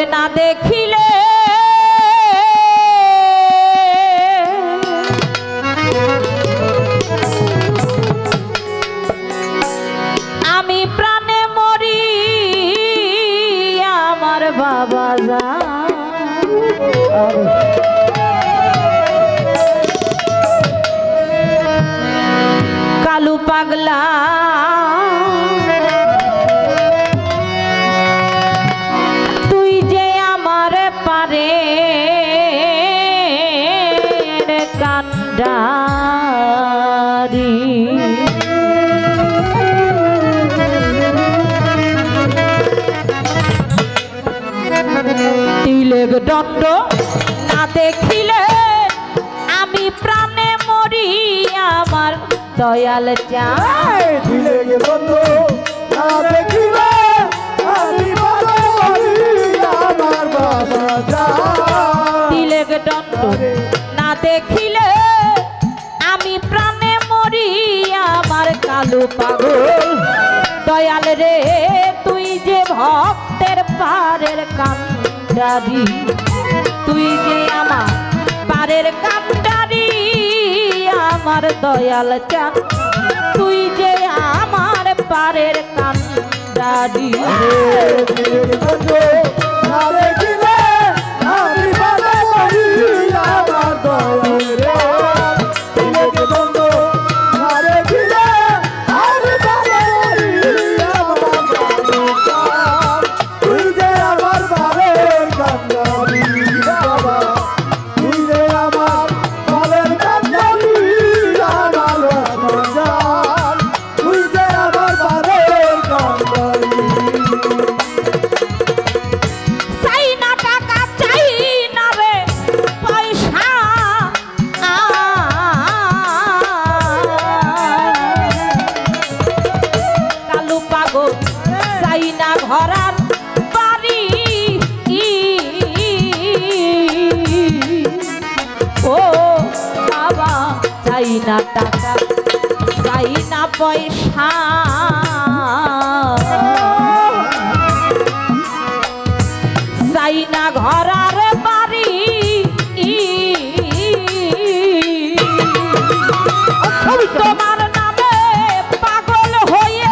তোরে না দেখিলে আমি প্রাণে মরি আমার বাবা যা কালু পাগলা তুই যে আমার পারে কান্ডারি তিলেক দণ্ড না দেখিলে আমি প্রাণে মরি আমার দয়াল চাই তিলেক দণ্ড না দেখিলে আমি প্রাণে মরি আমার বাবা চাই তিলেক দণ্ড না দেখিলে আমি প্রাণে মরি আমার কালু পাগল দয়াল রে তুই যে ভক্তের পারের কান্ডারি তুই যে আমার পারের কান্ডারি আমার দয়াল চাঁদ তুই যে আমার পারের কান্ডারি ঘরার বাড়ি ও বাবা চাই না টাকা চাই না পয়সা চাই না ঘরার বাড়ি তোমার নামে পাগল হয়ে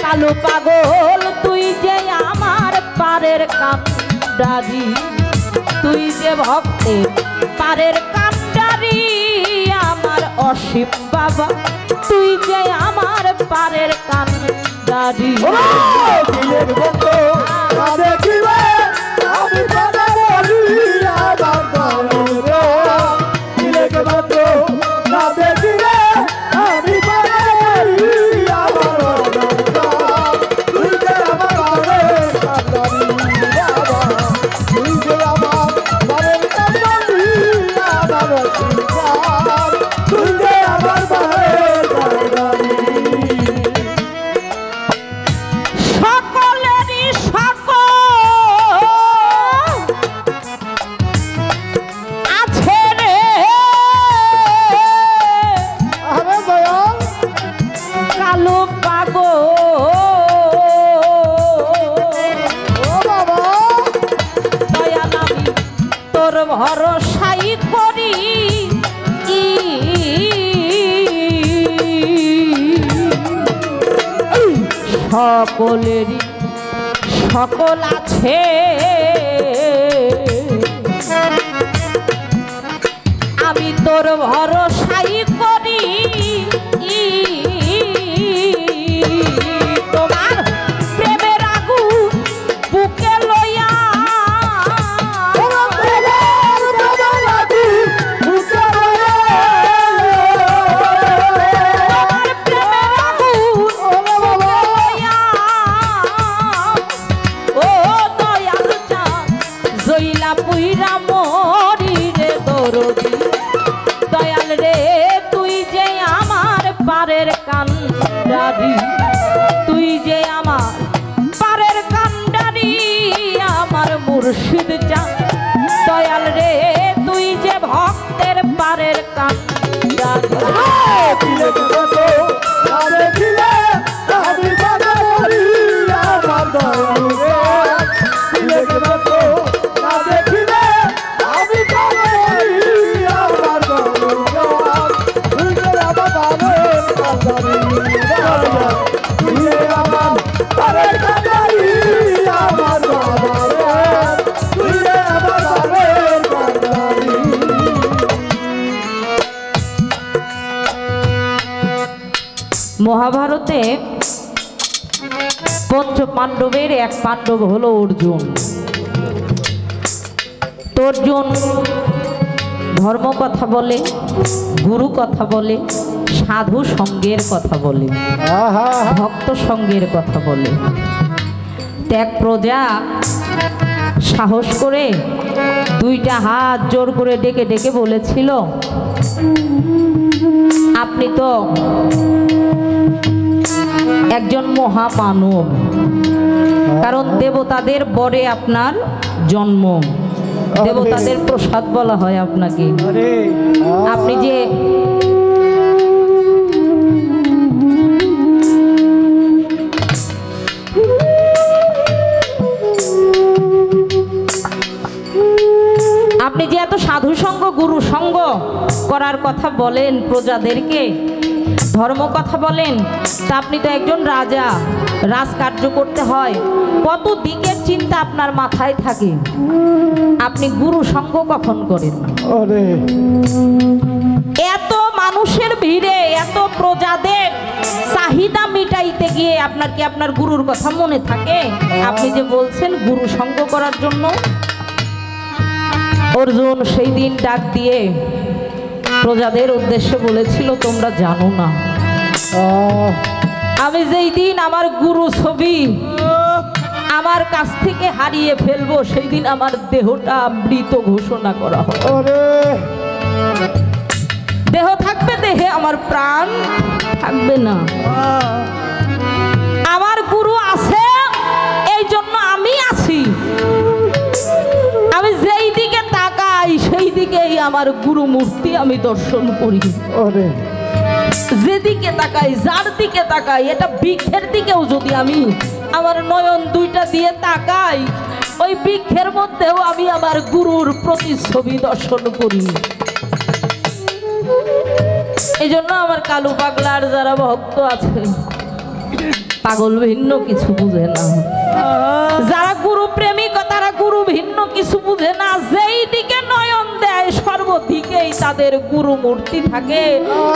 কালু পাগল তুই যে আমার পারের কান্ডারি তুই যে ভক্তের পারের কান্ডারি আমার অসীম বাবা তুই যে আমার পারের কান্ডারি ভরসাই করি সকলেরই সকল আছে আমি তোর ভরসাই করি তোমার প্রেমের আগুন বুকে লইয়া দয়াল রে তুই যে আমার পারের কান্ডারি পারের কান্ডারি তিলেক মতো না দেখিলে আমি পাগল হই আমার দয়ালু রে তিলেক মতো না দেখিলে আমি পাগল হই আমার দয়ালু রে তুই যে আমার বাবার কান্ডারি তুই যে আমার বাবার কান্ডারি আমার বাবা রে তুই যে আমার বাবার কান্ডারি মহাভারতে পঞ্চ পাণ্ডবের এক পাণ্ডব হলো অর্জুন। তো অর্জুন ধর্ম কথা বলে, গুরু কথা বলে, সাধু সঙ্গের কথা বলে, ভক্ত সঙ্গের কথা বলে। ত্যাগ প্রজা সাহস করে দুইটা হাত জোর করে ডেকে ডেকে বলেছিল, আপনি তো একজন মহামানব, কারণ দেবতাদের বরে আপনার জন্ম, দেবতাদের প্রসাদ বলা হয় আপনাকে। আপনি যে আপনি যে এত সাধু সঙ্গ গুরু সঙ্গ করার কথা বলেন, প্রজাদেরকে ধর্ম কথা বলেন, তা আপনি তো একজন রাজা, রাজকার্য করতে হয়, কত দিকের চিন্তা আপনার মাথায় থাকে, আপনি গুরু সঙ্গ কখন করেন? এত মানুষের ভিড়ে এত প্রজাদের চাহিদা মিটাইতে গিয়ে আপনার কি আপনার গুরুর কথা মনে থাকে? আপনি যে বলছেন গুরু সঙ্গ করার জন্য। অর্জুন সেই দিন ডাক দিয়ে প্রজাদের উদ্দেশ্যে বলেছিল, তোমরা জানো না আমি যেই দিন আমার গুরু ছবি আমার কাছ থেকে হারিয়ে ফেলবো, সেই দিন আমার দেহটা মৃত ঘোষণা করা হবে। দেহ থাকবে, দেহে আমার প্রাণ থাকবে না। আমার গুরু আছে, এই জন্য আমি আছি। আমি যেই দিকে তাকাই সেই দিকেই আমার গুরু মূর্তি আমি দর্শন করি। যেদিকে তাকাই, যার দিকে তাকাই, এটা বৃক্ষের দিকেও যদি আমি আমার নয়ন দুইটা দিয়ে তাকাই, ওই বৃক্ষের মধ্যেও আমি আমার গুরুর প্রতিচ্ছবি দর্শন করি। এই জন্য আমার কালু পাগলার যারা ভক্ত আছে, পাগল ভিন্ন কিছু বুঝে না। যারা গুরু প্রেমিক তারা গুরু ভিন্ন কিছু বুঝে না। যেই দিকে নয়ন দেয় সর্বদিকেই তাদের গুরু মূর্তি থাকে।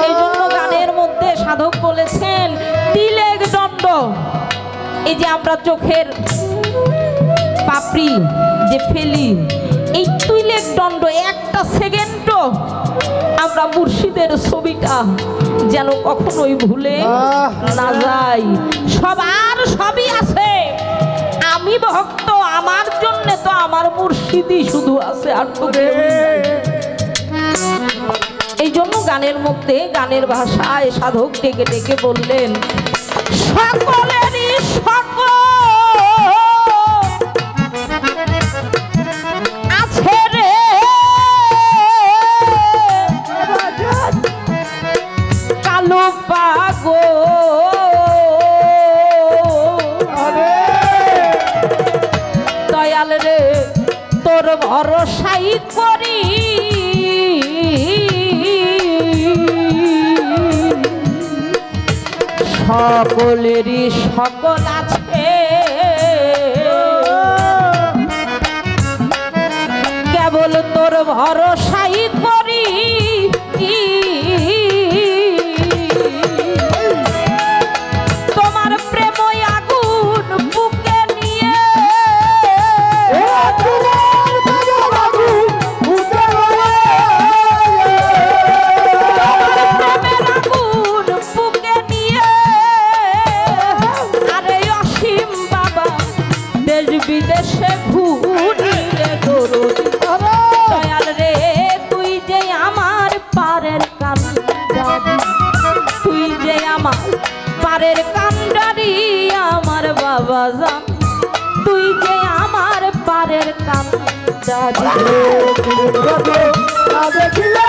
এই জন্য গানের মধ্যে সাধক বলেছেন, তিলেক দণ্ড, এই যে আমরা চোখের পাপড়ি যে ফেলি, এই তিলেক দণ্ড একটা সেকেন্ডও আমরা মুর্শিদের ছবিটা যেন কখনোই ভুলে না যাই। সবই আছে, আমি ভক্ত, আমার জন্য তো আমার মুর্শিদই শুধু আছে, আর তো কেউ নেই। এই জন্য গানের মধ্যে গানের ভাষায় সাধক ডেকে ডেকে বললেন, সকলেরই সকল আছে রে কালো পাগল, দয়াল রে তোর ভরসাই করি, সকলেরই সকল আছে, কেবল তোর ভরসাই করি। তোমার প্রেম আগুন বুকে নিয়ে, বিদেশে ঘুরিয়ে দরুদ, দয়াল রে তুই যে আমার পারের কান্ডারি, তুই যে আমার পারের কান্ডারি, আমার বাবা জান, তুই যে আমার পারের কান্ডারি। দেখিলে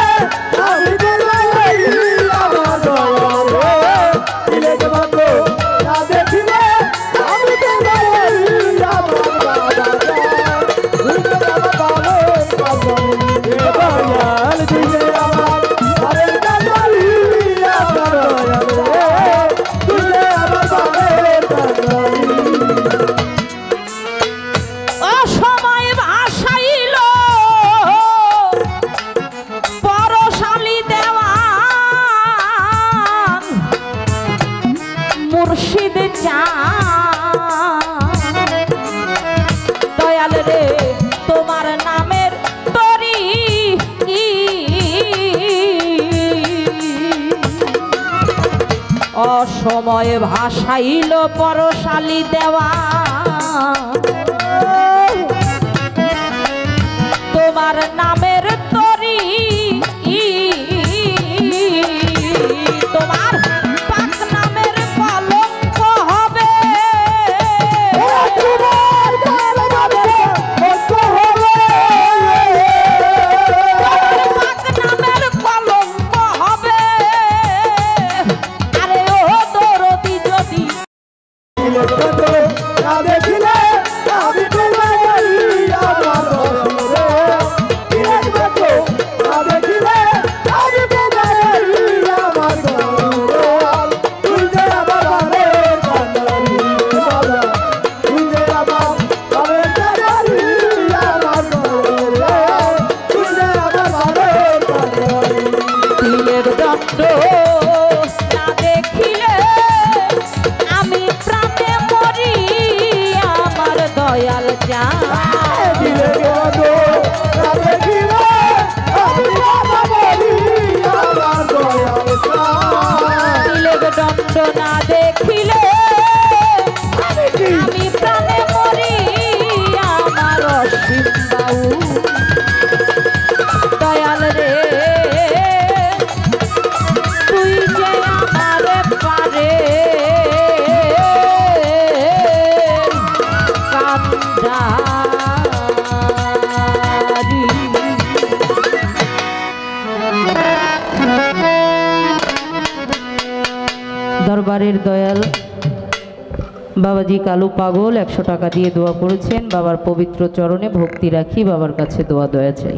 অসময়ে ভাসাইল পরশালী দেওয়া তোমার নামের তরি তোমার পাক নামের কলঙ্ক হবে পাক নামের কলঙ্ক হবে আরে ও দরদি যদি না দেখিলে আমি তোমার বাড়ি আমার দয়ালুরে একমাত্র না দেখিলে আমি তোমার বাড়ি আমার দয়ালুরে তুই যে আমার বাড়ির কান্ডারি বাবা তুই যে আমার বাড়ির কান্ডারি আমার দয়ালুরে তুই যে আমার বাড়ির কান্ডারি তিলের দণ্ড না দেখিলে আমি প্রাণে মরি আমার দয়াল চাঁদ দিলে গেল না দেখিলে আমি তোমার বাড়ি আমার দয়ালুরে তিলের দণ্ড না দেখিলে আমি প্রাণে মরি আমার অসীম বাউ দয়াল রে তুই যে আমার পারে কান্ডারি দরবারের দয়াল বাবাজি কালু পাগল 100 টাকা দিয়ে দোয়া করেছেন বাবার পবিত্র চরণে ভক্তি রাখি বাবার কাছে দোয়া দয়া চাই।